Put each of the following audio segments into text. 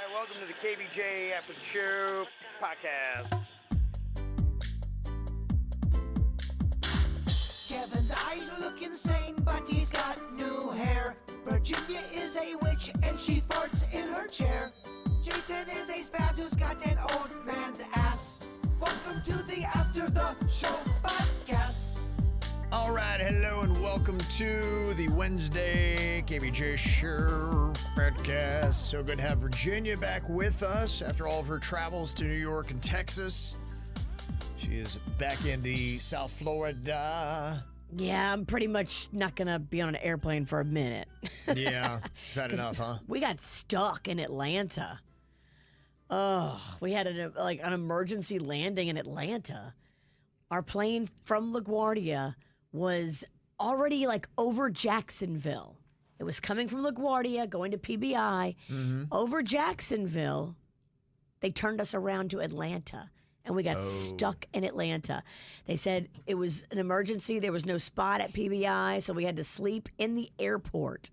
right, welcome to the KVJ After the Show podcast. Kevin's eyes look insane, but he's got new hair. Virginia is a witch, and she farts in her chair. Jason is a spaz who's got an old man's ass. Welcome to the After the Show podcast. All right, hello and welcome to the Wednesday KVJShow podcast. So good to have Virginia back with us after all of her travels to New York and Texas. She is back in the South Florida. Yeah, I'm pretty much not going to be on an airplane for a minute. Yeah, had enough, huh? We got stuck in Atlanta. Oh, we had an emergency landing in Atlanta. Our plane from LaGuardia was already over Jacksonville. It was coming from LaGuardia, going to PBI. Over Jacksonville, they turned us around to Atlanta, and we got stuck in Atlanta. They said it was an emergency. There was no spot at PBI, so we had to sleep in the airport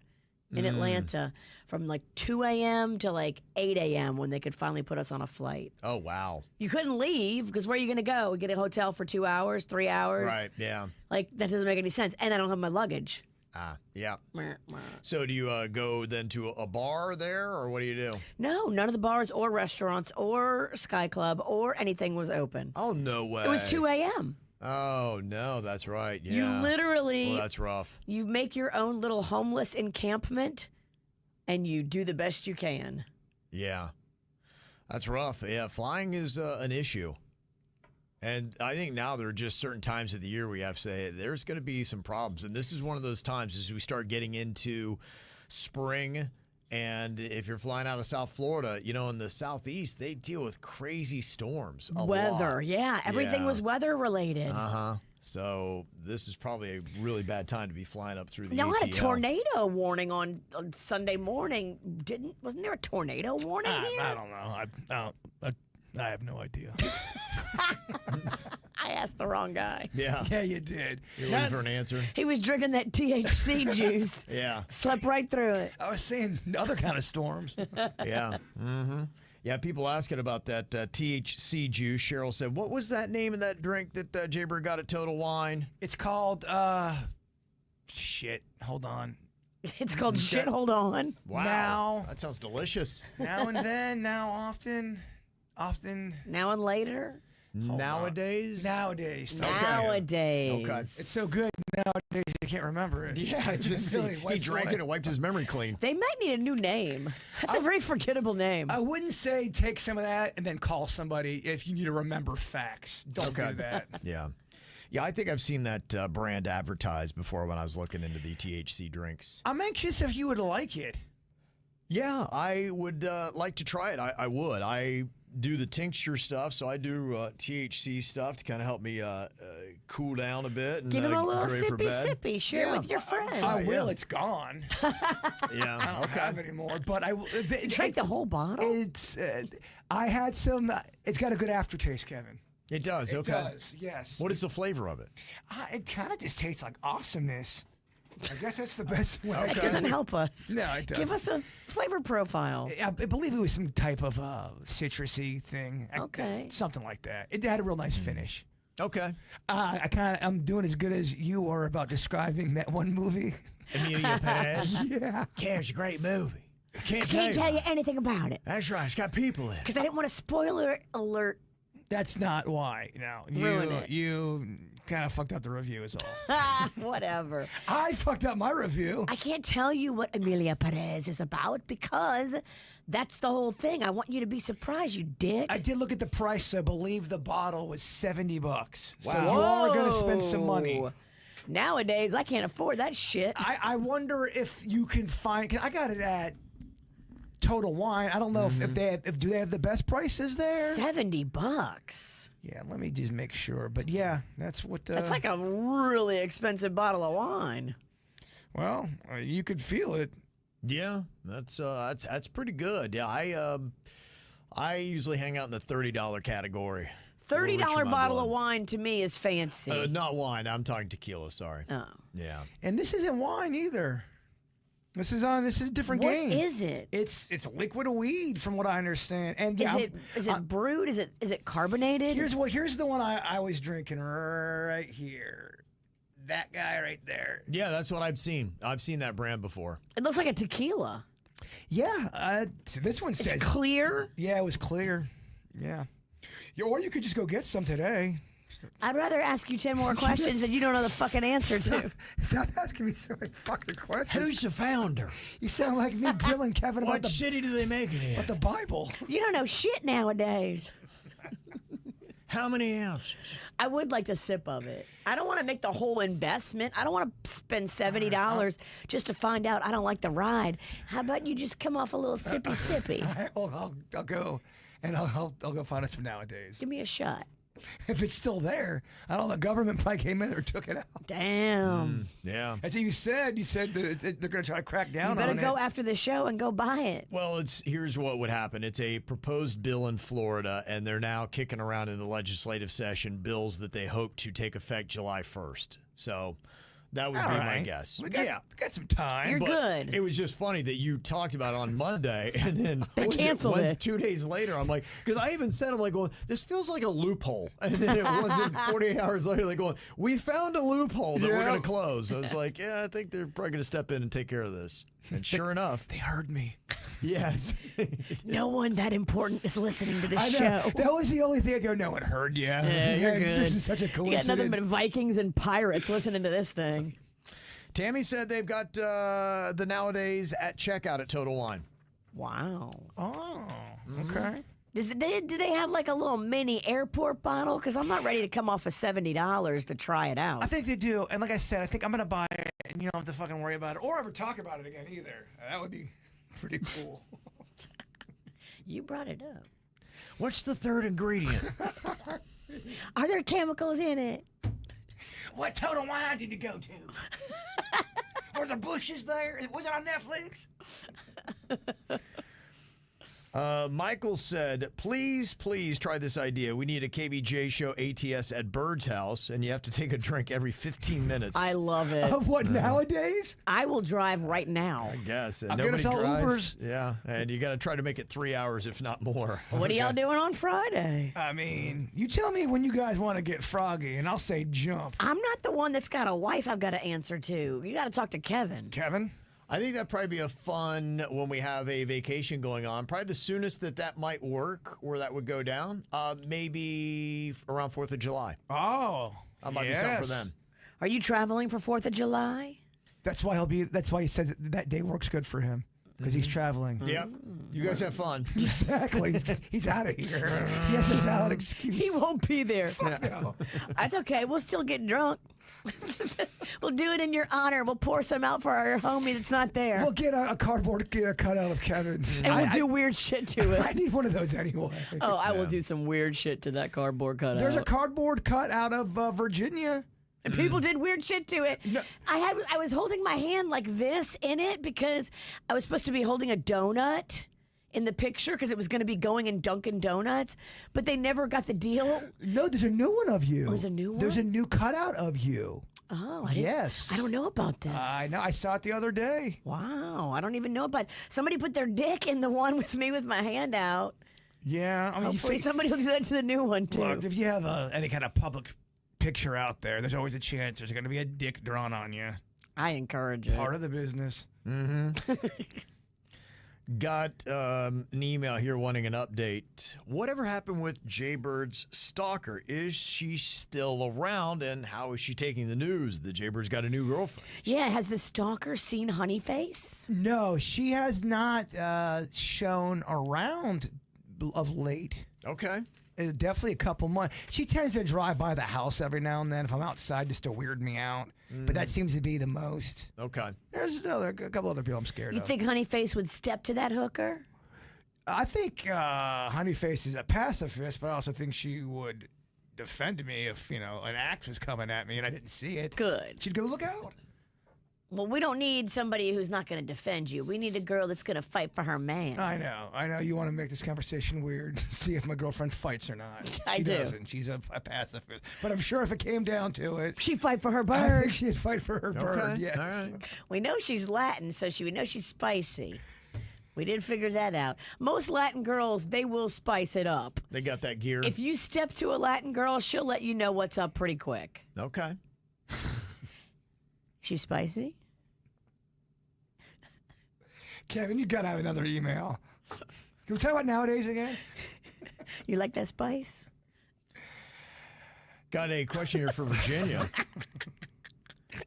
in Atlanta from 2 a.m. to 8 a.m. when they could finally put us on a flight. Oh, wow. You couldn't leave because where are you going to go? Get a hotel for 2 hours, 3 hours? Right, yeah. That doesn't make any sense. And I don't have my luggage. Yeah. So do you go then to a bar there, or what do you do? No, none of the bars or restaurants or Sky Club or anything was open. Oh, no way. It was 2 a.m. Oh, no, that's right. Yeah. You literally... Well, that's rough. You make your own little homeless encampment, and you do the best you can. Yeah. That's rough. Yeah, flying is an issue. And I think now there are just certain times of the year we have to say there's going to be some problems. And this is one of those times as we start getting into spring. And if you're flying out of South Florida, in the Southeast, they deal with crazy storms. Weather, yeah. Everything was weather related. Uh-huh. So this is probably a really bad time to be flying up through the Y'all ATL. had a tornado warning on Sunday morning. Wasn't there a tornado warning here? I don't know. I have no idea. I asked the wrong guy. Yeah. Yeah, you did. You're looking for an answer? He was drinking that THC juice. Yeah. Slept right through it. I was saying other kind of storms. Yeah. Mm-hmm. Yeah, people asking about that THC juice. Cheryl said, what was that name of that drink that Jaybird got at Total Wine? It's called, shit. Hold on. It's called Shit Hold On. Wow. Now. That sounds delicious. Now and then, now often. Now and later? Nowadays? Nowadays. Nowadays. Okay. It's so good nowadays you can't remember it. Yeah, just Really he wipes drank away. it and wiped his memory clean. They might need a new name. That's a very forgettable name. I wouldn't say take some of that and then call somebody if you need to remember facts. Don't do that. Yeah. Yeah, I think I've seen that brand advertised before when I was looking into the THC drinks. I'm anxious if you would like it. Yeah, I would like to try it. I would. I do the tincture stuff, so I do THC stuff to kind of help me cool down a bit. And, Give him a little get ready for bed. sippy. Share with your friends. I will. yeah. It's gone. Yeah, I don't have it anymore, but I will. Drink the whole bottle? It's. I had some. It's got a good aftertaste, Kevin. It does. It Okay. does. Yes. What is the flavor of it? It kind of just tastes like awesomeness. I guess that's the best way. That doesn't help us. No, it doesn't. Give us a flavor profile. I believe it was some type of citrusy thing. Okay. Something like that. It had a real nice finish. Okay. I'm doing as good as you were about describing that one movie. Emilia Perez. Yeah. Yeah, it's a great movie. I can't tell you anything about it. That's right. It's got people in it. Because I didn't want a spoiler alert. That's not why. No, Ruin it. You kind of fucked up the review is all. Whatever. I fucked up my review. I can't tell you what Emilia Perez is about because that's the whole thing. I want you to be surprised, you dick. I did look at the price. I believe the bottle was $70. So Wow. you are going to spend some money. Whoa. Nowadays, I can't afford that shit. I wonder if you can find. 'Cause I got it at Total Wine. I don't know if they have, do they have the best prices there. $70. Yeah, let me just make sure. But yeah, that's what. That's like a really expensive bottle of wine. Well, you could feel it. Yeah, that's pretty good. Yeah, I usually hang out in the $30 category. $30 Rich in my bottle blood. of wine to me is fancy. Not wine. I'm talking tequila. Sorry. Oh. Yeah. And this isn't wine either. This is a different What game. is it? It's liquid weed, from what I understand. And Is it brewed? Is it carbonated? Here's the one I was drinking right here. That guy right there. Yeah, that's what I've seen. I've seen that brand before. It looks like a tequila. Yeah, this one says It's clear. Yeah, it was clear. Yeah. Or you could just go get some today. I'd rather ask you 10 more questions that you don't know the fucking answer to. Stop asking me so many fucking questions. Who's the founder? You sound like me grilling Kevin What about city do they make it in? the Bible. You don't know shit nowadays. How many ounces? I would like a sip of it. I don't want to make the whole investment. I don't want to spend $70 just to find out I don't like the ride. How about you just come off a little sippy? I'll go and I'll go find us some nowadays. Give me a shot. If it's still there, I don't know. The government probably came in there and took it out. Damn. Yeah. That's what you said. You said that they're going to try to crack down You on better go it. after the show and go buy it. Well, here's what would happen. It's a proposed bill in Florida, and they're now kicking around in the legislative session bills that they hope to take effect July 1st. So that would All be right. my guess. We got some time. You're But good. It was just funny that you talked about it on Monday, and then They canceled it. 2 days later, I'm like, because I even said, I'm like, going, this feels like a loophole. And then it wasn't 48 hours later, they're going, we found a loophole that we're going to close. I was like, yeah, I think they're probably going to step in and take care of this. And sure enough, They heard me. yes. No one that important is listening to this I know. show. That was the only thing I go, no one heard you. Yeah, you're good. This is such a You got coincidence. nothing but Vikings and pirates listening to this thing. Tammy said they've got the nowadays at checkout at Total Wine. Wow. Oh, okay. Do they have like a little mini airport bottle? Because I'm not ready to come off of $70 to try it out. I think they do. And like I said, I think I'm going to buy it and you don't have to fucking worry about it or ever talk about it again either. That would be pretty cool. You brought it up. What's the third ingredient? Are there chemicals in it? What Total Wine did you go to? Were the bushes there? Was it on Netflix? Michael said, please try this idea. We need a KVJShow ATS at Bird's house, and you have to take a drink every 15 minutes. I love it. Of what, nowadays? I will drive right now. I guess. And I'm gonna nobody sell drives. Ubers. Yeah, and you got to try to make it 3 hours, if not more. What are y'all doing on Friday? I mean, you tell me when you guys want to get froggy, and I'll say jump. I'm not the one that's got a wife I've got to answer to. You got to talk to Kevin. Kevin? I think that'd probably be a fun when we have a vacation going on. Probably the soonest that might work, where that would go down, maybe around 4th of July. Oh, That might be something for them. Are you traveling for 4th of July? That's why That's why he says that day works good for him because he's traveling. Yep. You guys have fun. Exactly. He's out of here. He has a valid excuse. He won't be there. No. That's okay. We'll still get drunk. We'll do it in your honor. We'll pour some out for our homie that's not there. We'll get a cardboard cutout of Kevin. And we'll do weird shit to it. I need one of those anyway. Oh, I will do some weird shit to that cardboard cutout. There's a cardboard cut out of Virginia. And people did weird shit to it. No. I was holding my hand like this in it because I was supposed to be holding a donut in the picture because it was going to be going in Dunkin' Donuts, but they never got the deal. No, there's a new one of you. Oh, there's a new one? There's a new cutout of you. Oh, Yes. I don't know about this. I know. I saw it the other day. Wow, I don't even know about. Somebody put their dick in the one with me with my hand out. Yeah. I mean, Hopefully, somebody will do that to the new one too. Look, if you have any kind of public picture out there, there's always a chance there's going to be a dick drawn on you. I encourage it. Part of the business. Got an email here wanting an update. Whatever happened with Jaybird's Stalker? Is she still around, and how is she taking the news that Jaybird's got a new girlfriend? Yeah, has the stalker seen Honeyface? No, she has not shown around of late. Okay. Definitely a couple months. She tends to drive by the house every now and then if I'm outside just to weird me out. But that seems to be the most. Okay. There's a couple other people I'm scared You of. think Honeyface would step to that hooker? I think Honeyface is a pacifist, but I also think she would defend me if, an axe was coming at me and I didn't see it. Good. She'd go, look out. Well, we don't need somebody who's not going to defend you. We need a girl that's going to fight for her man. I know. You want to make this conversation weird. See if my girlfriend fights or not. I She do. doesn't. She's a pacifist. But I'm sure if it came down to it, She fight for her I bird. think she'd fight for her bird. Yes. All right. We know she's Latin, so we know she's spicy. We did figure that out. Most Latin girls, they will spice it up. They got that gear. If you step to a Latin girl, she'll let you know what's up pretty quick. Okay. She's spicy? Kevin, you got to have another email. Can we talk about nowadays again? You like that spice? Got a question here for Virginia.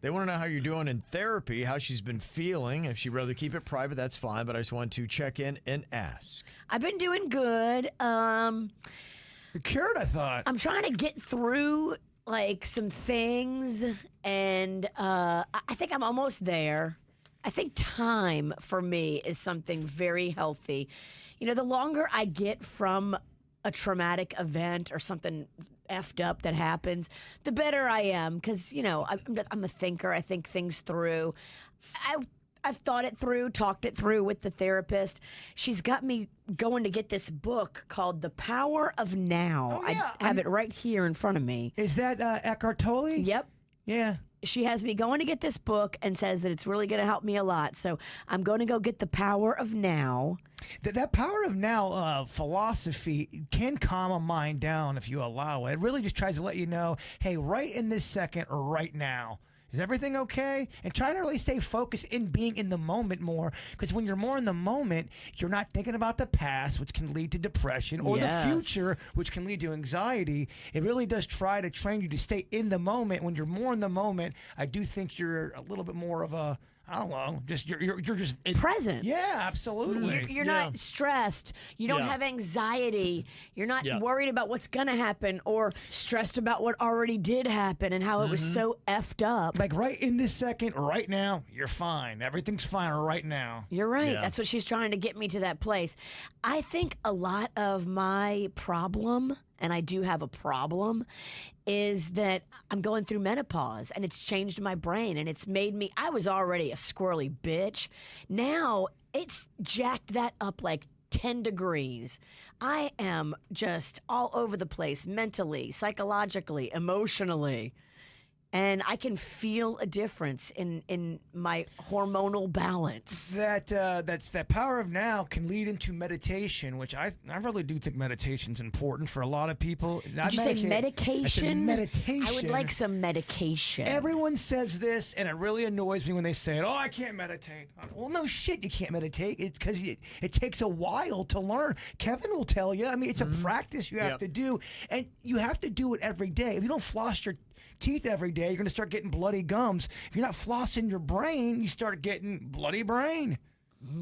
They want to know how you're doing in therapy, how she's been feeling. If she'd rather keep it private, that's fine, but I just wanted to check in and ask. I've been doing good. You're cured, I thought. I'm trying to get through like some things, and I think I'm almost there. I think time for me is something very healthy. You know, the longer I get from a traumatic event or something effed up that happens, the better I am. Because, you know, I'm a thinker. I think things through. I've thought it through, talked it through with the therapist. She's got me going to get this book called The Power of Now. Oh, yeah. I have it right here in front of me. Is that Eckhart Tolle? Yep. Yeah. She has me going to get this book and says that it's really going to help me a lot. So I'm going to go get The Power of Now. That Power of Now philosophy can calm a mind down if you allow it. It really just tries to let you know, hey, right in this second or right now, is everything okay? And try to really stay focused in being in the moment more, because when you're more in the moment, you're not thinking about the past, which can lead to depression, or Yes. the future, which can lead to anxiety. It really does try to train you to stay in the moment. When you're more in the moment, I do think you're a little bit more of a, I don't know, just you're just Present. Yeah, absolutely. You're not stressed. You don't Yeah. have anxiety. You're not Yeah. worried about what's going to happen or stressed about what already did happen and how it was so effed up. Like right in this second, right now, you're fine. Everything's fine right now. You're right. Yeah. That's what she's trying to get me to that place. I think a lot of my problem, and I do have a problem, is that I'm going through menopause and it's changed my brain and it's made me, I was already a squirrely bitch. Now it's jacked that up like 10 degrees. I am just all over the place mentally, psychologically, emotionally. And I can feel a difference in my hormonal balance. That power of now can lead into meditation, which I really do think meditation's important for a lot of people. Did you say medication? I said meditation. I would like some medication. Everyone says this, and it really annoys me when they say it. Oh, I can't meditate. Well, no shit, you can't meditate. It's because it takes a while to learn. Kevin will tell you. I mean, it's a practice you have to do, and you have to do it every day. If you don't floss your teeth every day, you're going to start getting bloody gums. If you're not flossing your brain, you start getting bloody brain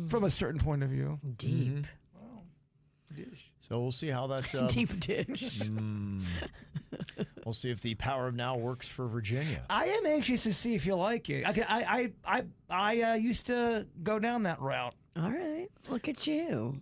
from a certain point of view. Deep. So we'll see how that. Deep dish. We'll see if the Power of Now works for Virginia. I am anxious to see if you like it. I used to go down that route. All right. Look at you.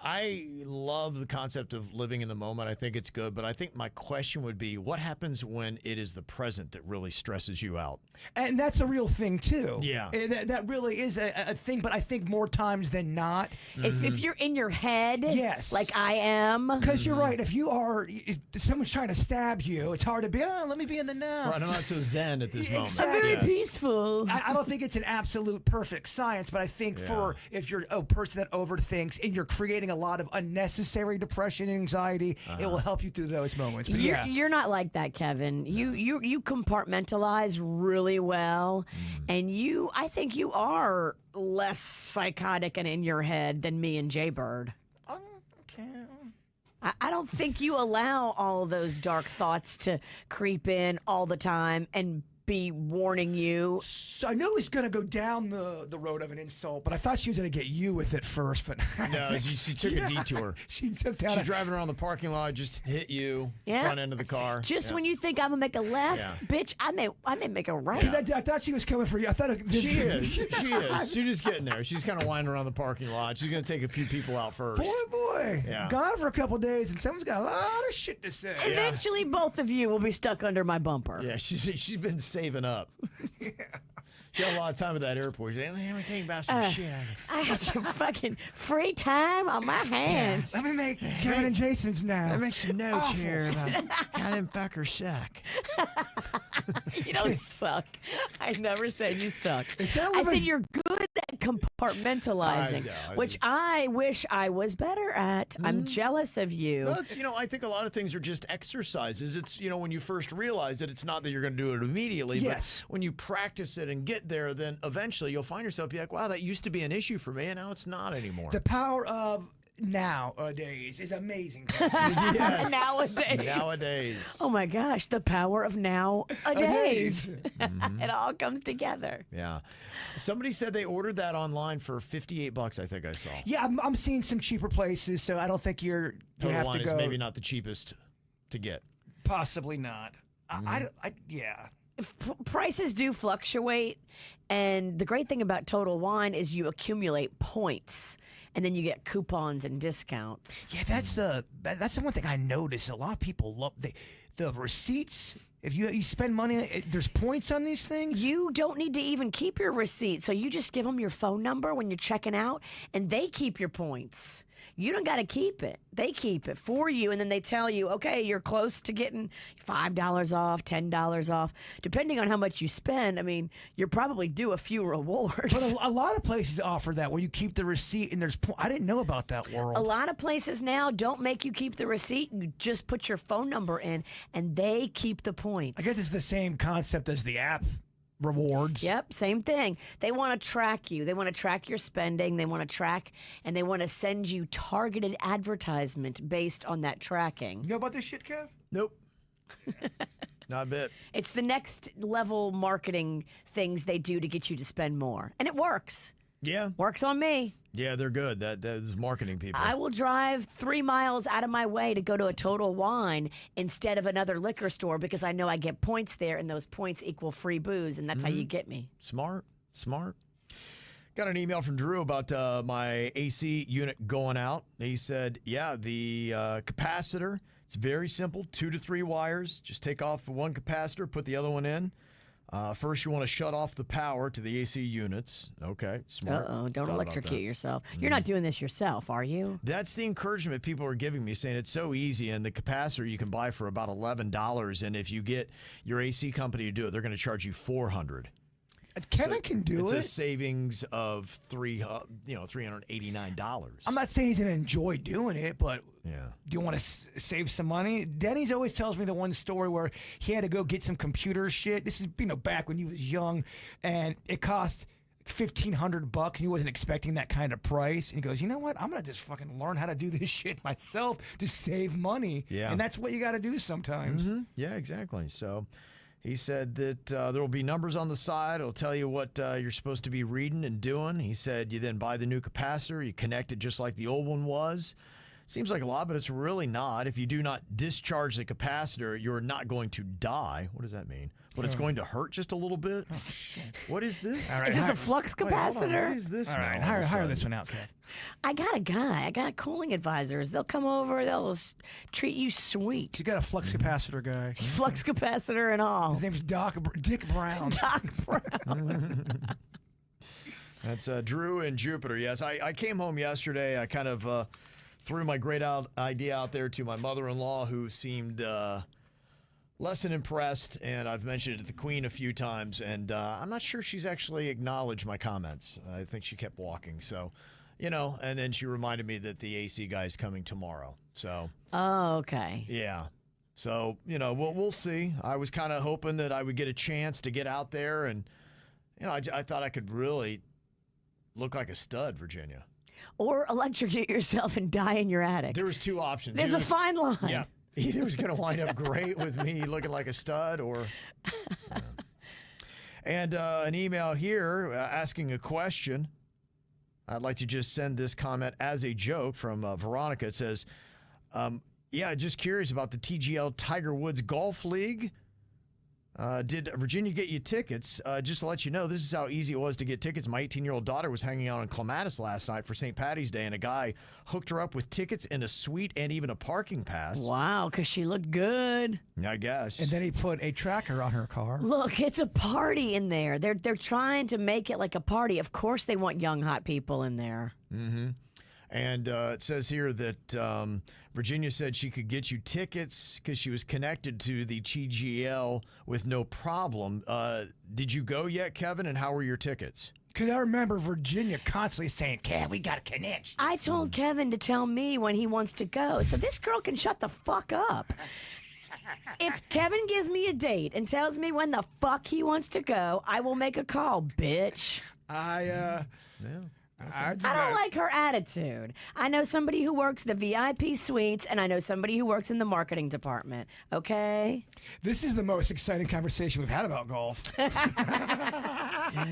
I love the concept of living in the moment. I think it's good, but I think my question would be, what happens when it is the present that really stresses you out? And that's a real thing, too. Yeah. That really is a thing, but I think more times than not. If you're in your head, Yes. like I am, Because you're right. If someone's trying to stab you, it's hard to be, let me be in the now. Right, I'm not so zen at this moment. Exactly. I'm very Yes. peaceful. I don't think it's an absolute perfect science, but I think if you're a person that overthinks and you're creating a lot of unnecessary depression and anxiety, it will help you through those moments. But You're not like that, Kevin. You compartmentalize really well, and I think you are less psychotic and in your head than me and Jay Bird. Okay. I don't think you allow all of those dark thoughts to creep in all the time and be warning you. So I knew it was going to go down the road of an insult, but I thought she was going to get you with it first. But No, she took a detour. She took down. She's driving around the parking lot, just hit you, Yeah. front end of the car. Just when you think I'm gonna make a left, Yeah. bitch, I may make a right. Because I thought she was coming for you. I thought She is. She is. She's just getting there. She's kind of winding around the parking lot. She's going to take a few people out first. Boy. Yeah. Gone for a couple days, and someone's got a lot of shit to say. Eventually, both of you will be stuck under my bumper. Yeah, she's been saving up. She had a lot of time at that airport. She said, let me think about some shit. I had some fucking free time on my hands. Let me make Kevin and Jason's now. I make some notes here about how them fuckers suck. You don't suck. I never said you suck. I said you're good at compartmentalizing, which I wish I was better at. I'm jealous of you. Well, it's, I think a lot of things are just exercises. It's, when you first realize that it's not that you're going to do it immediately, yes. but when you practice it and get there, then eventually you'll find yourself be like, wow, that used to be an issue for me, and now it's not anymore. The power of nowadays is amazing. Yes. Nowadays. Oh my gosh, the power of nowadays. It all comes together. Yeah. Somebody said they ordered that online for $58, I think I saw. Yeah, I'm seeing some cheaper places, so I don't think you Total have Wine to go. Is maybe not the cheapest to get. Possibly not. Yeah. Prices do fluctuate, and the great thing about Total Wine is you accumulate points, and then you get coupons and discounts. Yeah, that's the one thing I noticed. A lot of people love the receipts. If you spend money, there's points on these things. You don't need to even keep your receipt, so you just give them your phone number when you're checking out, and they keep your points. You don't got to keep it. They keep it for you, and then they tell you, okay, you're close to getting $5 off, $10 off. Depending on how much you spend, I mean, you're probably due a few rewards. But a lot of places offer that where you keep the receipt, and there's I didn't know about that world. A lot of places now don't make you keep the receipt. You just put your phone number in, and they keep the points. I guess it's the same concept as the app rewards. Yep, same thing. They want to track you. They want to track your spending. They want to track, and they want to send you targeted advertisement based on that tracking. You know about this shit, Kev? Nope. Not a bit. It's the next level marketing things they do to get you to spend more. And it works. Yeah. Works on me. Yeah, they're good. That is marketing people. I will drive 3 miles out of my way to go to a Total Wine instead of another liquor store because I know I get points there, and those points equal free booze, and that's how you get me. Smart. Got an email from Drew about my AC unit going out. He said, yeah, the capacitor, it's very simple, 2 to 3 wires. Just take off one capacitor, put the other one in. First, you want to shut off the power to the AC units. Okay, smart. Don't electrocute yourself. You're not doing this yourself, are you? That's the encouragement people are giving me, saying it's so easy, and the capacitor you can buy for about $11, and if you get your AC company to do it, they're going to charge you $400. Kevin can do it. It's a savings of $389. I'm not saying he's going to enjoy doing it, but yeah. Do you want to save some money? Denny's always tells me the one story where he had to go get some computer shit. This is back when he was young, and it cost $1,500, and he wasn't expecting that kind of price. And he goes, you know what? I'm gonna just fucking learn how to do this shit myself to save money. Yeah, and that's what you got to do sometimes. Yeah, exactly. So. He said that there will be numbers on the side. It'll tell you what you're supposed to be reading and doing. He said you then buy the new capacitor. You connect it just like the old one was. Seems like a lot, but it's really not. If you do not discharge the capacitor, you're not going to die. What does that mean? But it's going to hurt just a little bit. Oh, shit. What is this? All right, is this a flux capacitor? What is this All now? right, hire this one out, Kev. I got a guy. I got cooling advisors. They'll come over. They'll treat you sweet. You got a flux capacitor guy. Flux capacitor and all. His name's Dick Brown. Doc Brown. That's Drew and Jupiter. Yes, I came home yesterday. I kind of threw my great idea out there to my mother-in-law, who seemed less than impressed, and I've mentioned it to the Queen a few times, and I'm not sure she's actually acknowledged my comments. I think she kept walking, so, and then she reminded me that the AC guy is coming tomorrow, so. Oh, okay. Yeah. So, we'll see. I was kind of hoping that I would get a chance to get out there, and, I thought I could really look like a stud, Virginia. Or electrocute yourself and die in your attic. There was 2 options. There's a fine line. Yeah. Either it was going to wind up great with me looking like a stud, or... And an email here asking a question. I'd like to just send this comment as a joke from Veronica. It says, yeah, just curious about the TGL Tiger Woods Golf League. Did Virginia get you tickets? Just to let you know, this is how easy it was to get tickets. My 18-year-old daughter was hanging out in Clematis last night for St. Patty's Day, and a guy hooked her up with tickets and a suite and even a parking pass. Wow, because she looked good. I guess. And then he put a tracker on her car. Look, it's a party in there. They're trying to make it like a party. Of course they want young, hot people in there. Mm-hmm. And it says here that Virginia said she could get you tickets because she was connected to the TGL with no problem. Did you go yet, Kevin? And how were your tickets? Because I remember Virginia constantly saying, Kev, we got a connection. I told Kevin to tell me when he wants to go, so this girl can shut the fuck up. If Kevin gives me a date and tells me when the fuck he wants to go, I will make a call, bitch. Yeah. I don't like her attitude. I know somebody who works the VIP suites, and I know somebody who works in the marketing department. Okay? This is the most exciting conversation we've had about golf.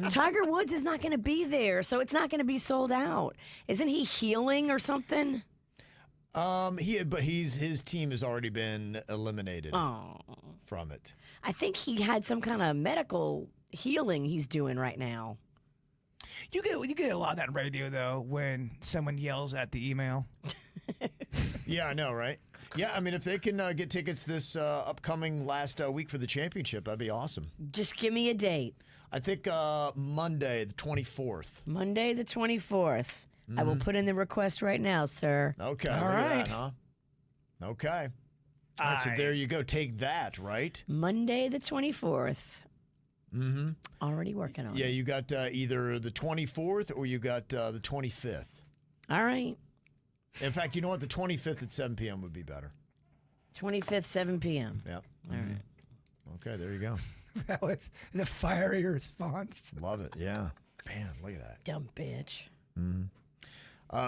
Tiger Woods is not going to be there, so it's not going to be sold out. Isn't he healing or something? His team has already been eliminated from it. I think he had some kind of medical healing he's doing right now. You get a lot of that radio, though, when someone yells at the email. Yeah, I know, right? Yeah, I mean, if they can get tickets this upcoming last week for the championship, that'd be awesome. Just give me a date. I think Monday, the 24th. Monday, the 24th. I will put in the request right now, sir. Okay. All look at right. that, huh? Okay. All right, so there you go. Take that, right? Monday, the 24th. Mm-hmm. Already working on it. Yeah, you got either the 24th or you got the 25th. All right. In fact, you know what? The 25th at 7 p.m. would be better. 25th, 7 p.m. Yep. All right. Okay, there you go. That was the fiery response. Love it. Yeah. Man, look at that. Dumb bitch. Mm-hmm.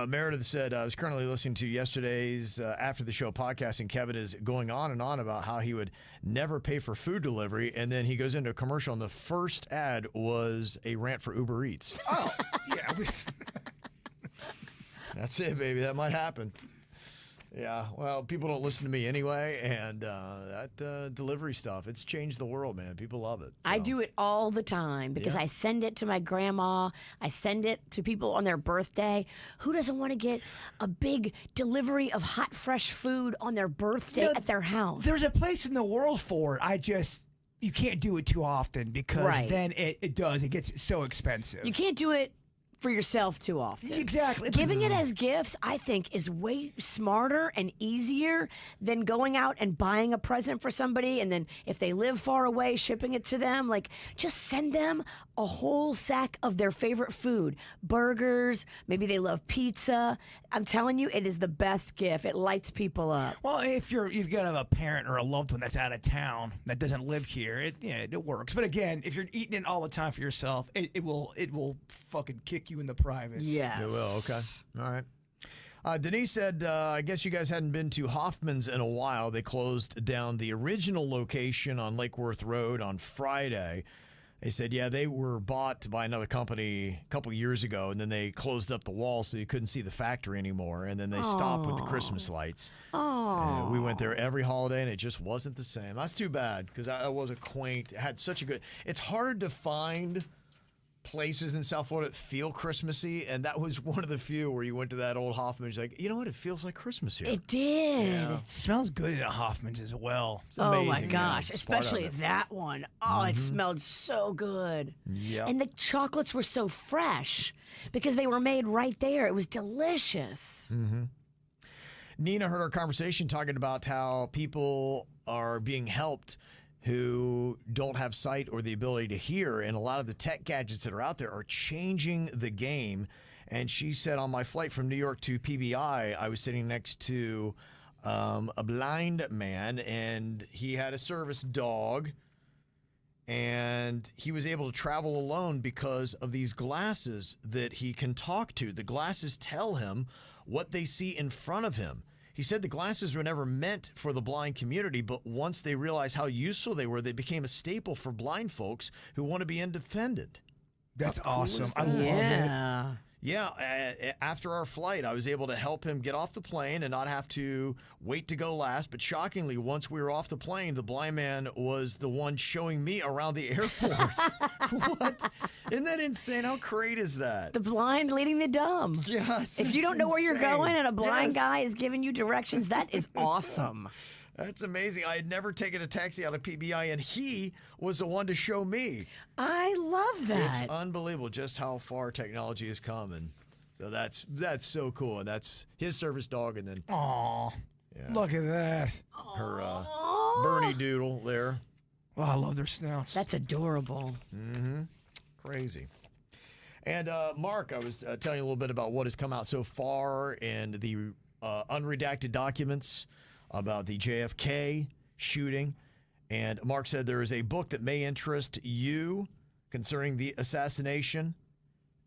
Meredith said, I was currently listening to yesterday's After the Show podcast, and Kevin is going on and on about how he would never pay for food delivery, and then he goes into a commercial, and the first ad was a rant for Uber Eats. Oh, yeah. That's it, baby. That might happen. Yeah, well, people don't listen to me anyway, and that delivery stuff, it's changed the world, man. People love it. So. I do it all the time because I send it to my grandma. I send it to people on their birthday. Who doesn't want to get a big delivery of hot, fresh food on their birthday at their house? There's a place in the world for it. You can't do it too often because then it gets so expensive. You can't do it for yourself too often. Exactly. Giving it as gifts, I think, is way smarter and easier than going out and buying a present for somebody and then if they live far away, shipping it to them. Like, just send them a whole sack of their favorite food. Burgers, maybe they love pizza. I'm telling you, it is the best gift. It lights people up. Well, if you've got a parent or a loved one that's out of town that doesn't live here, it works. But again, if you're eating it all the time for yourself, it will fucking kick you in the privates. Yes. It will, okay. All right. Denise said, I guess you guys hadn't been to Hoffman's in a while. They closed down the original location on Lake Worth Road on Friday. They said, yeah, they were bought by another company a couple years ago, and then they closed up the wall so you couldn't see the factory anymore, and then they stopped with the Christmas lights. Oh. We went there every holiday, and it just wasn't the same. That's too bad, because it was it had such a good... It's hard to find places in South Florida that feel Christmassy, and that was one of the few where you went to that old Hoffman's, like, you know what, it feels like Christmas here. It did. Yeah. It smells good at Hoffman's as well. It's amazing, Oh my gosh, yeah. It's part of especially it. that one. Oh, it smelled so good. Yep. And the chocolates were so fresh because they were made right there. It was delicious. Nina heard our conversation talking about how people are being helped who don't have sight or the ability to hear, and a lot of the tech gadgets that are out there are changing the game. And she said, on my flight from New York to PBI, I was sitting next to a blind man, and he had a service dog, and he was able to travel alone because of these glasses that he can talk to. The glasses tell him what they see in front of him. He said the glasses were never meant for the blind community, but once they realized how useful they were, they became a staple for blind folks who want to be independent. That's awesome. I love it. Yeah. Yeah, after our flight, I was able to help him get off the plane and not have to wait to go last. But shockingly, once we were off the plane, the blind man was the one showing me around the airport. What? Isn't that insane? How great is that? The blind leading the dumb. Yes. If you don't know where you're insane. going and a blind Yes. guy is giving you directions, that is awesome. That's amazing. I had never taken a taxi out of PBI, and he was the one to show me. I love that. It's unbelievable just how far technology has come, and so that's so cool. And that's his service dog, and then Aw, look at that. her Bernie Doodle there. Oh, I love their snouts. That's adorable. Crazy. And Mark, I was telling you a little bit about what has come out so far and the unredacted documents about the JFK shooting. And Mark said there is a book that may interest you concerning the assassination.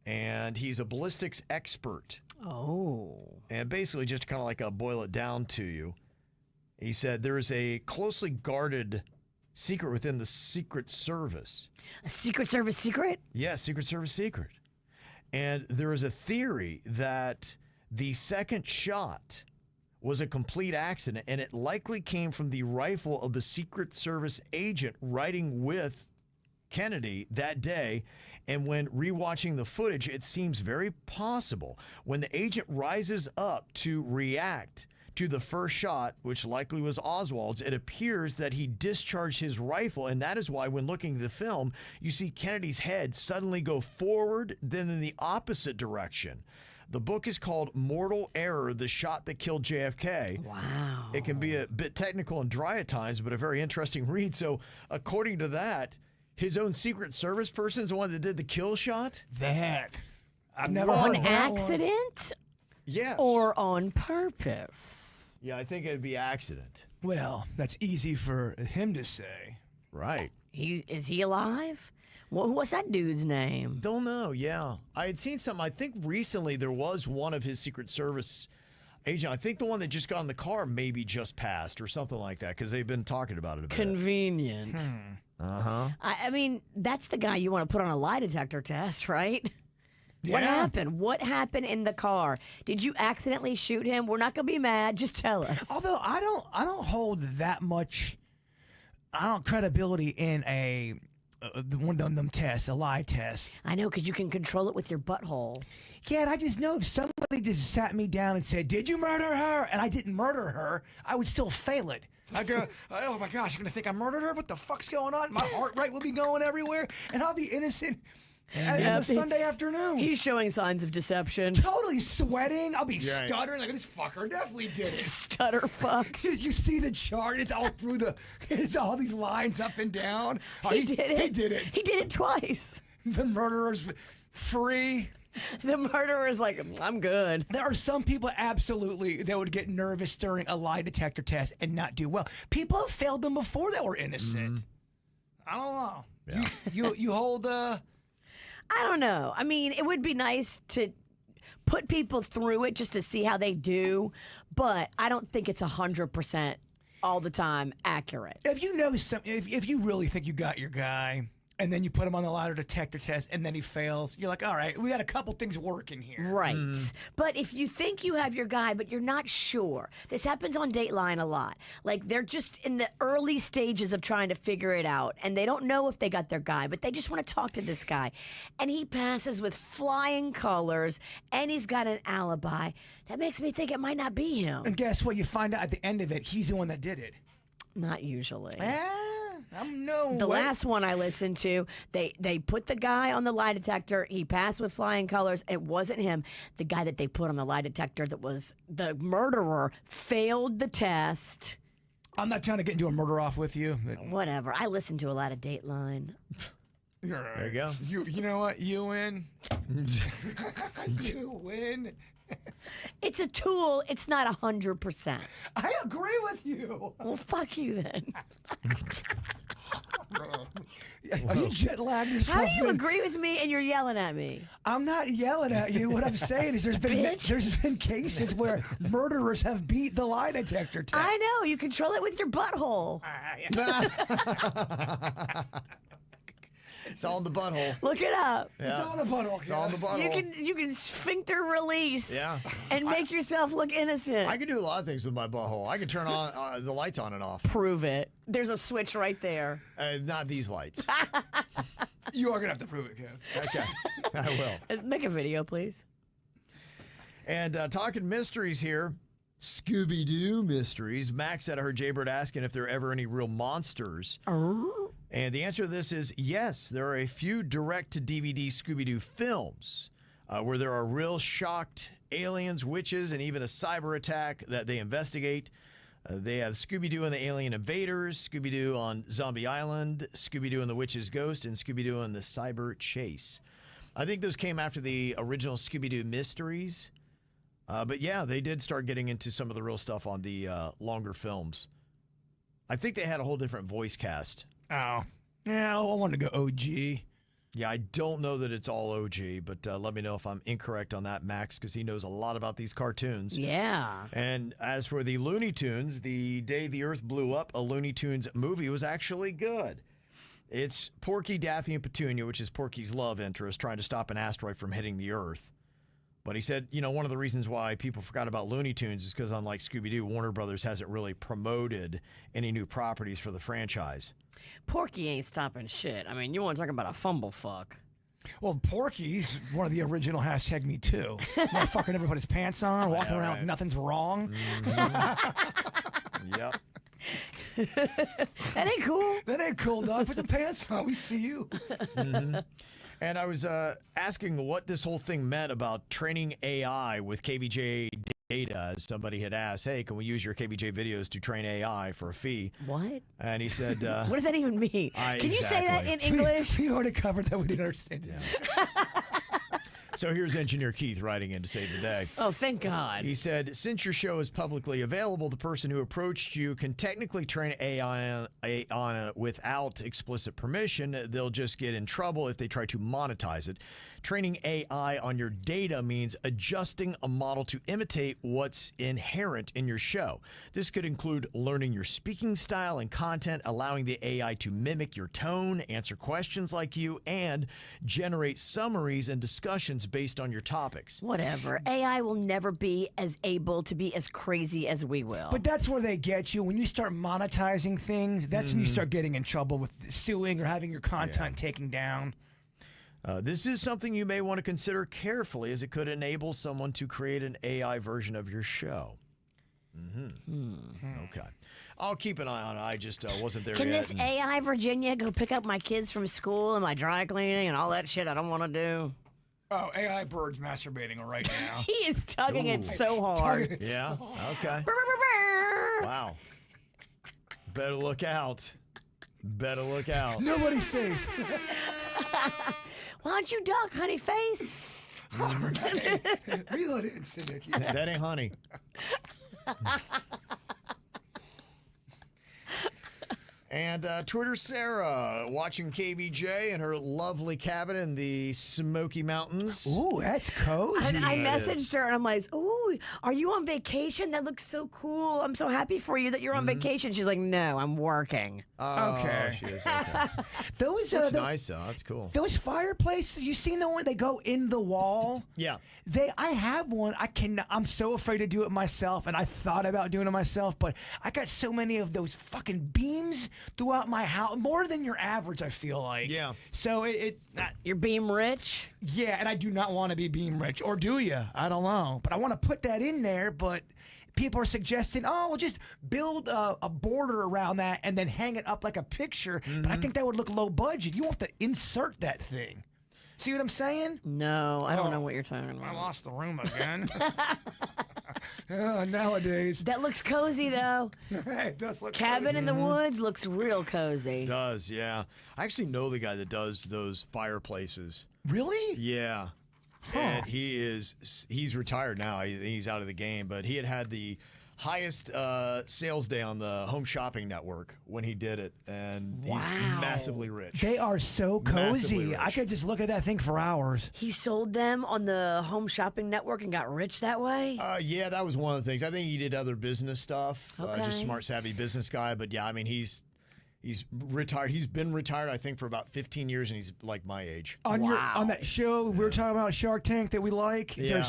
And he's a ballistics expert. Oh. And basically, just kind of like boil it down to you, he said there is a closely guarded secret within the Secret Service. A Secret Service secret? Yes, Secret Service secret. And there is a theory that the second shot was a complete accident, and it likely came from the rifle of the Secret Service agent riding with Kennedy that day. And when rewatching the footage, it seems very possible when the agent rises up to react to the first shot, which likely was Oswald's, it appears that he discharged his rifle, and that is why when looking at the film, you see Kennedy's head suddenly go forward, then in the opposite direction. The book is called Mortal Error, The Shot That Killed JFK. Wow. It can be a bit technical and dry at times, but a very interesting read. So according to that, his own Secret Service person is the one that did the kill shot? That. I've never On heard of that one. accident Yes. or on purpose? Yeah, I think it'd be accident. Well, that's easy for him to say. Right. Is he alive? What's that dude's name? Don't know, yeah. I had seen something, I think recently there was one of his Secret Service agent. I think the one that just got in the car maybe just passed or something like that because they've been talking about it a bit. Convenient. Uh-huh. I mean, that's the guy you want to put on a lie detector test, right? What Yeah. happened? What happened in the car? Did you accidentally shoot him? We're not going to be mad. Just tell us. Although I don't hold that much, credibility in one of them tests, a lie test. I know, because you can control it with your butthole. Yeah, and I just know if somebody just sat me down and said, "Did you murder her?" and I didn't murder her, I would still fail it. I go, "Oh my gosh, you're gonna think I murdered her? What the fuck's going on?" My heart rate will be going everywhere, and I'll be innocent as a Sunday afternoon. He's showing signs of deception. Totally sweating. I'll be Right. stuttering like this fucker definitely did it. Stutter fuck. You see the chart? It's all through it's all these lines up and down. Oh, He did it. He did it. He did it twice. The murderer's free. The murderer is like, I'm good. There are some people absolutely that would get nervous during a lie detector test and not do well. People have failed them before that were innocent. I don't know. Yeah. You hold I don't know. I mean, it would be nice to put people through it just to see how they do, but I don't think it's 100% all the time accurate. if you know if you really think you got your guy and then you put him on the lie detector test and then he fails, you're like, all right, we got a couple things working here. Right. But if you think you have your guy, but you're not sure, this happens on Dateline a lot. Like, they're just in the early stages of trying to figure it out, and they don't know if they got their guy, but they just want to talk to this guy. And he passes with flying colors, and he's got an alibi. That makes me think it might not be him. And guess what? You find out at the end of it, he's the one that did it. Not usually. I'm no The way. last one I listened to, they put the guy on the lie detector. He passed with flying colors. It wasn't him. The guy that they put on the lie detector that was the murderer failed the test. I'm not trying to get into a murder off with you. But Whatever. I listened to a lot of Dateline. you're all right. There you go. You know what? You win. You win. It's a tool. It's not 100%. I agree with you. Well, fuck you then. Are you jet lagged or How something? do you agree with me and you're yelling at me? I'm not yelling at you. What I'm saying is there's been cases where murderers have beat the lie detector test. I know. You control it with your butthole. It's all in the butthole. Look it up. Yeah. It's on the butthole. It's all in the butthole. You can sphincter release. Yeah. And make yourself look innocent. I can do a lot of things with my butthole. I can turn on the lights on and off. Prove it. There's a switch right there. Not these lights. You are gonna have to prove it, Kev. Okay, I will. Make a video, please. And talking mysteries here, Scooby-Doo mysteries. Max had heard Jaybird asking if there are ever any real monsters. And the answer to this is yes. There are a few direct-to-DVD Scooby-Doo films where there are real shocked aliens, witches, and even a cyber attack that they investigate. They have Scooby-Doo and the Alien Invaders, Scooby-Doo on Zombie Island, Scooby-Doo and the Witch's Ghost, and Scooby-Doo and the Cyber Chase. I think those came after the original Scooby-Doo mysteries. But yeah, they did start getting into some of the real stuff on the longer films. I think they had a whole different voice cast. Oh. Yeah, I want to go OG. Yeah, I don't know that it's all OG, but let me know if I'm incorrect on that, Max, because he knows a lot about these cartoons. Yeah. And as for the Looney Tunes, the day the Earth blew up, a Looney Tunes movie was actually good. It's Porky, Daffy, and Petunia, which is Porky's love interest, trying to stop an asteroid from hitting the Earth. But he said, you know, one of the reasons why people forgot about Looney Tunes is because unlike Scooby-Doo, Warner Brothers hasn't really promoted any new properties for the franchise. Porky ain't stopping shit. I mean, you want to talk about a fumble fuck. Well, Porky's one of the original #MeToo. Motherfucker never put his pants on, walking around like nothing's wrong. Yep. That ain't cool. That ain't cool, dog. Put some pants on. We see you. And I was asking what this whole thing meant about training AI with KVJ data, as somebody had asked, hey, can we use your KVJ videos to train AI for a fee? What? And he said... what does that even mean? Can you say that in English? We already covered that. We didn't understand it. Yeah. So here's Engineer Keith writing in to save the day. Oh, thank God. He said, since your show is publicly available, the person who approached you can technically train AI on it without explicit permission. They'll just get in trouble if they try to monetize it. Training AI on your data means adjusting a model to imitate what's inherent in your show. This could include learning your speaking style and content, allowing the AI to mimic your tone, answer questions like you, and generate summaries and discussions based on your topics. Whatever. AI will never be as able to be as crazy as we will. But that's where they get you. When you start monetizing things, that's when you start getting in trouble with suing or having your content taken down. This is something you may want to consider carefully, as it could enable someone to create an AI version of your show. Okay. I'll keep an eye on it. I just wasn't there Can yet. this AI Virginia go pick up my kids from school and my dry cleaning and all that shit I don't want to do? Oh, AI bird's masturbating right now. He is tugging it so hard. Tugging it Yeah? so hard. Okay. Brr, brr, brr, brr. Wow. Better look out. Better look out. Nobody's safe. Why don't you duck, honey face? Reload it and send it. That ain't honey. And Twitter Sarah watching KVJ in her lovely cabin in the Smoky Mountains. Ooh, that's cozy. I That messaged is. her and I'm like, ooh, are you on vacation? That looks so cool. I'm so happy for you that you're on vacation. She's like, no, I'm working. Oh, Okay. she is. Okay. Those That's nice, though. That's cool. Those fireplaces, you seen the one they go in the wall? Yeah. I have one. I'm so afraid to do it myself, and I thought about doing it myself, but I got so many of those fucking beams throughout my house, more than your average, I feel like. Yeah. So You're beam rich? yeah, and I do not want to be beam rich, or do you? I don't know, but I want to put that in there, but people are suggesting, oh, we'll just build a border around that and then hang it up like a picture, but I think that would look low budget. You have to insert that thing. See what I'm saying? No, I don't know what you're talking I about. lost the room again. Nowadays. That looks cozy, though. It does look Cabin cozy. in the woods looks real cozy. Does, yeah. I actually know the guy that does those fireplaces. Really? Yeah. And he's retired now. He's out of the game, but he had the highest sales day on the Home Shopping Network when he did it, and he's massively rich. They are so Massively cozy. rich. I could just look at that thing for hours. He sold them on the Home Shopping Network and got rich that way? Yeah, that was one of the things. I think he did other business stuff. Okay. Just smart, savvy business guy. But yeah, I mean, he's He's retired. He's been retired, I think, for about 15 years, and he's like my age. On on that show, we were talking about Shark Tank that we like. Yeah.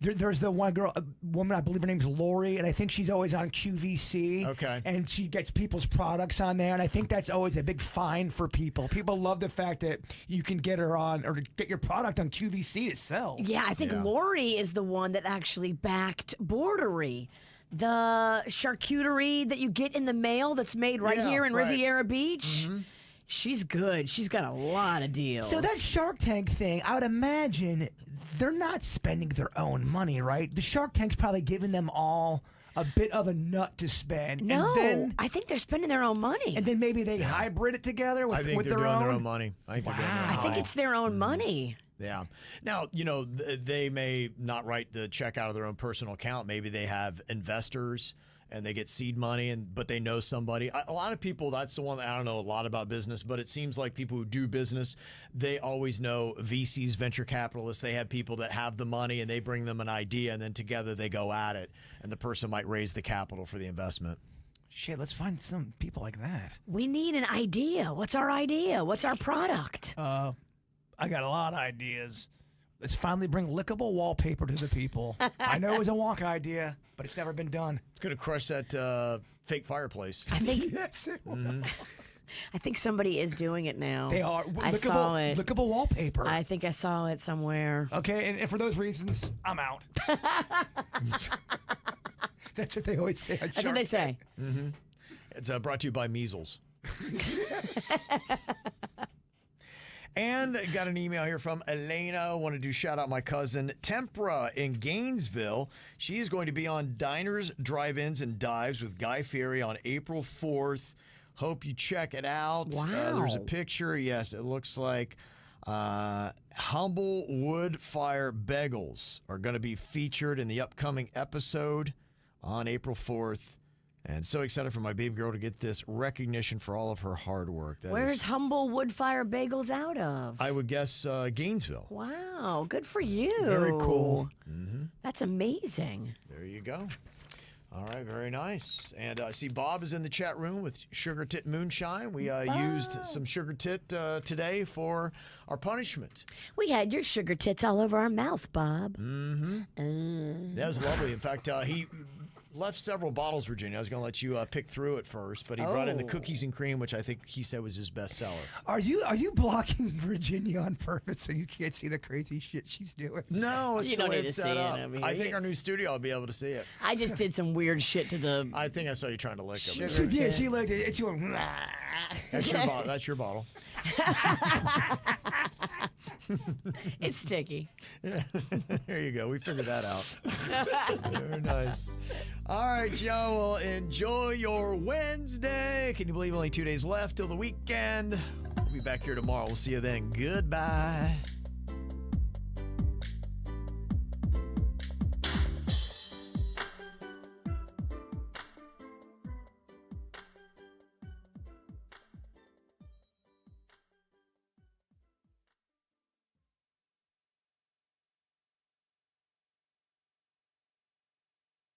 There's the woman, I believe her name's Lori, and I think she's always on QVC. Okay. And she gets people's products on there, and I think that's always a big find for people. People love the fact that you can get her on, or get your product on QVC to sell. Yeah, I think Lori is the one that actually backed Bordery. The charcuterie that you get in the mail that's made here in Riviera Beach. Mm-hmm. She's good. She's got a lot of deals. So that Shark Tank thing, I would imagine they're not spending their own money, right? The Shark Tank's probably giving them all a bit of a nut to spend. No, and then, I think they're spending their own money. And then maybe they hybrid it together with, I think with they're their doing own. their own money. I think they're doing their own I think money. it's their own money. Yeah. Now, they may not write the check out of their own personal account. Maybe they have investors and they get seed money, but they know somebody. A lot of people, that's the one that I don't know a lot about business, but it seems like people who do business, they always know VCs, venture capitalists. They have people that have the money and they bring them an idea, and then together they go at it, and the person might raise the capital for the investment. Shit, let's find some people like that. We need an idea. What's our idea? What's our product? I got a lot of ideas. Let's finally bring lickable wallpaper to the people. I know it was a wonk idea, but it's never been done. It's going to crush that fake fireplace. I think Yes, it will. I think somebody is doing it now. They are. I saw it. Lickable wallpaper. I think I saw it somewhere. Okay, and for those reasons, I'm out. That's what they always say on That's what they say. Mm-hmm. It's brought to you by measles. And got an email here from Elena. Wanted to shout out my cousin Tempra in Gainesville. She is going to be on Diners, Drive-Ins, and Dives with Guy Fieri on April 4th. Hope you check it out. Wow. There's a picture. Yes, it looks like humble wood fire bagels are going to be featured in the upcoming episode on April 4th. And so excited for my baby girl to get this recognition for all of her hard work. Where's Humble Woodfire Bagels out of? I would guess Gainesville. Wow, good for you. Very cool. Mm-hmm. That's amazing. There you go. All right, very nice. And I see Bob is in the chat room with Sugar Tit Moonshine. We used some Sugar Tit today for our punishment. We had your sugar tits all over our mouth, Bob. Mm-hmm. That was lovely. In fact, he left several bottles, Virginia. I was going to let you pick through it first, but he brought in the cookies and cream, which I think he said was his best seller. Are you blocking Virginia on purpose so you can't see the crazy shit she's doing? No, it's You the don't way need it's to set see it up. over here. I think our new studio will be able to see it. I just did some weird shit to the. I think I saw you trying to lick them. She did. She looked at it. She went, That's your bottle. It's sticky. There you go. We figured that out. Very nice. All right, y'all. Well, enjoy your Wednesday. Can you believe only 2 days left till the weekend? We'll be back here tomorrow. We'll see you then. Goodbye.